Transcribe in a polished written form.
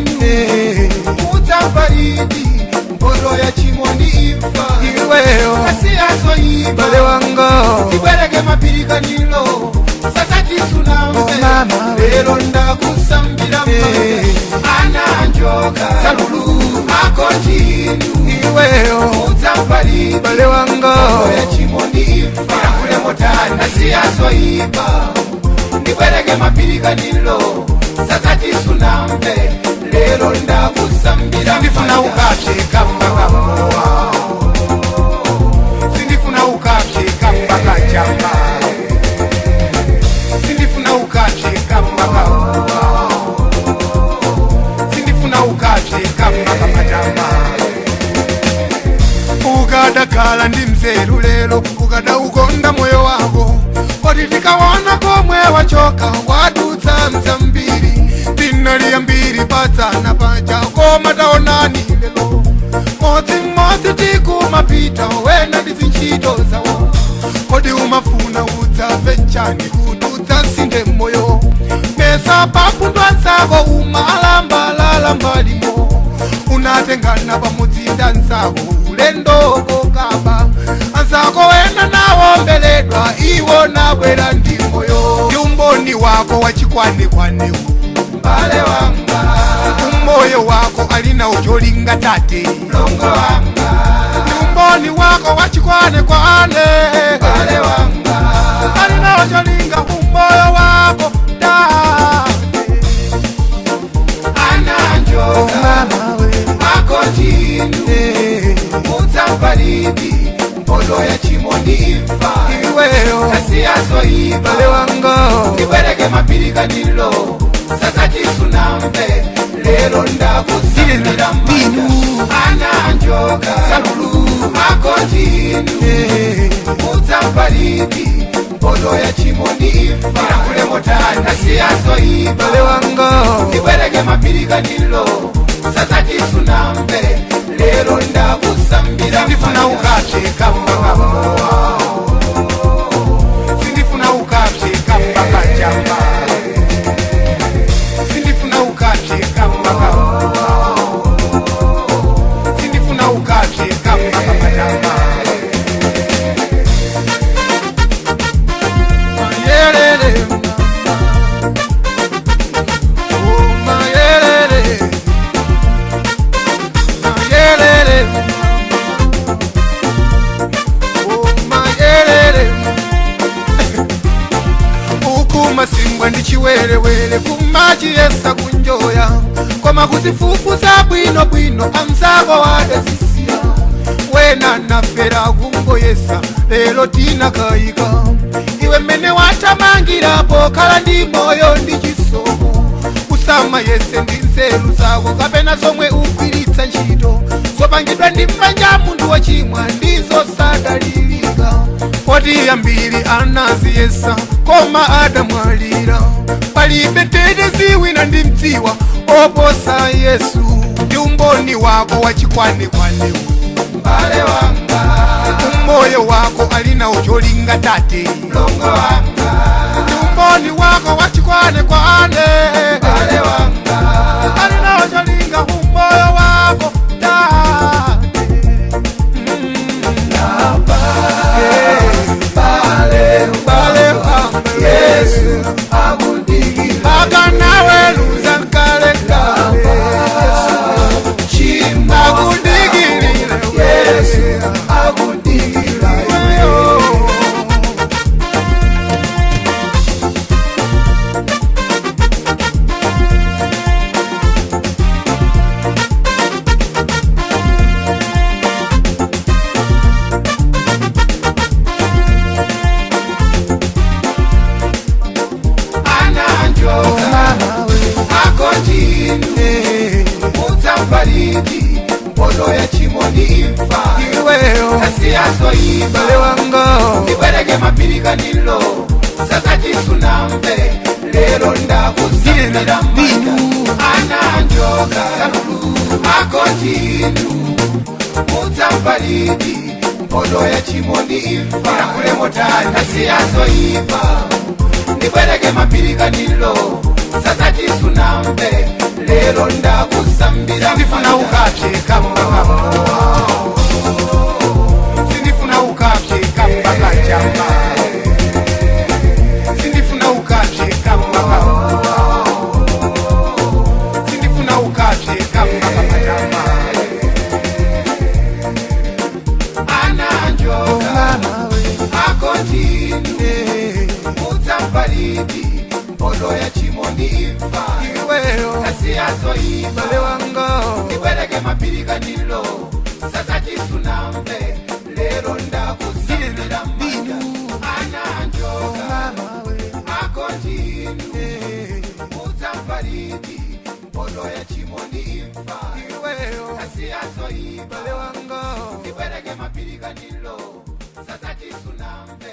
chinu utambaridi mbono ya chimondi imfa iweyo asiaso iba bale wanga ibwereke mapirika nilo sasa tisunambe lelo ndakusambira ana njoka salulu ako chinu iweyo utambaridi bale wanga ya chimondi imfa kule motani asiaso iba ibwereke mapirika nilo sasa tisunambe lelo ndakusambira sindifuna ukapye kamba kamoa sindifuna ukapye kamba kajamba sindifuna ukapye kamba kamoa sindifuna ukapye kamba kamajamba ukadakala ndi mzeru lelo ukada ukonda moyo wako oti tikawona komwe wachoka wadutsa mzambiri tinali yambiri patsana paja koma taonani lelo modzi tikumapita wena ndi zinchito zawo kodi umafuna udzamve nchani kuti udzasinde moyo mesa papundwa nzako umalambalala mbalimo unatengana pamodzi ndanzako ulendo kokaba anzako wena naombeledwa iwo nabwera ndi moyo ndi umboni wako wachikwanekwane mbale wanga umoyo wako alina ucholinga tate longo wanga ndi umboni wako wachikwanekwane mbale wanga alina ucholinga umoyo wako tate ananjoka ako chinu utambaridi mbono ya chimondi imfa iweyo asiaso iba bale wanga ibwereke mapirika nilo sasa tisunambe lelo ndakusambira ana njoka salulu ako chinu utambaridi mbono ya chimondi imfa kule motani asiaso iba bale wanga ibwereke mapirika nilo sasa tisunambe lelo ndakusambira sindifuna ukapye kamba kamoa sindifuna ukapye kamba kajamba sindifuna ukapye kamba kamoa sindifuna ukapye kamba kamajamba mayelele masimbwa ndi chiwerewere kumachi yesa kunjoya koma kuzifufuza bwino amzako wadazisiya wena nafera kungo yesa lelo tinakayika iwe mene watamangirapo kala ndi moyo ndi chisomo usama yese ndi nzeru zako kapena zomwe ugwiritsa ntchito zopangidwa ndi mmanja munthu wachimwa ndizo sadalilika poti yambiri anaziyesa koma adamwalira palibe tetezi wina ndi mdziwa oposa Yesu ndi umboni wako wachikwanekwane mbale wanga umoyo wako alina ucholinga tate longo wanga ndi umboni wako wachikwanekwane mbale wanga alina ucholinga umoyo wako tate bale wanga Yesu akundikira akanawe luza kale kale chimba akundikira Yesu akundikira utambaridi mbono ya chimondi imfa iweyo asiaso iba bale wanga ibwereke mapirika nilo sasa tisunambe lelo ndakusambira ana njoka salulu ako chinu utambaridi mbono ya chimondi imfa kule motani asiaso iba ibwereke mapirika nilo sasa chisunambe lero ndakusambira sindifuna ukapye kamba sindifuna ukapye kamba kajamba sindifuna ukapye kamba sindifuna ukapye kamba kajamba ananjoka akotinu utsambalidi mpondo ya chimondi imfa iweyo asiyazoiba bale wango ipereke mapirikanilo sasa chisunambe lero ndakusambira manja ananjoka akotinu utsambalidi mpondo ya chimondi imfa iweyo asiyazoiba bale wango ipereke mapirikanilo sasa chisunambe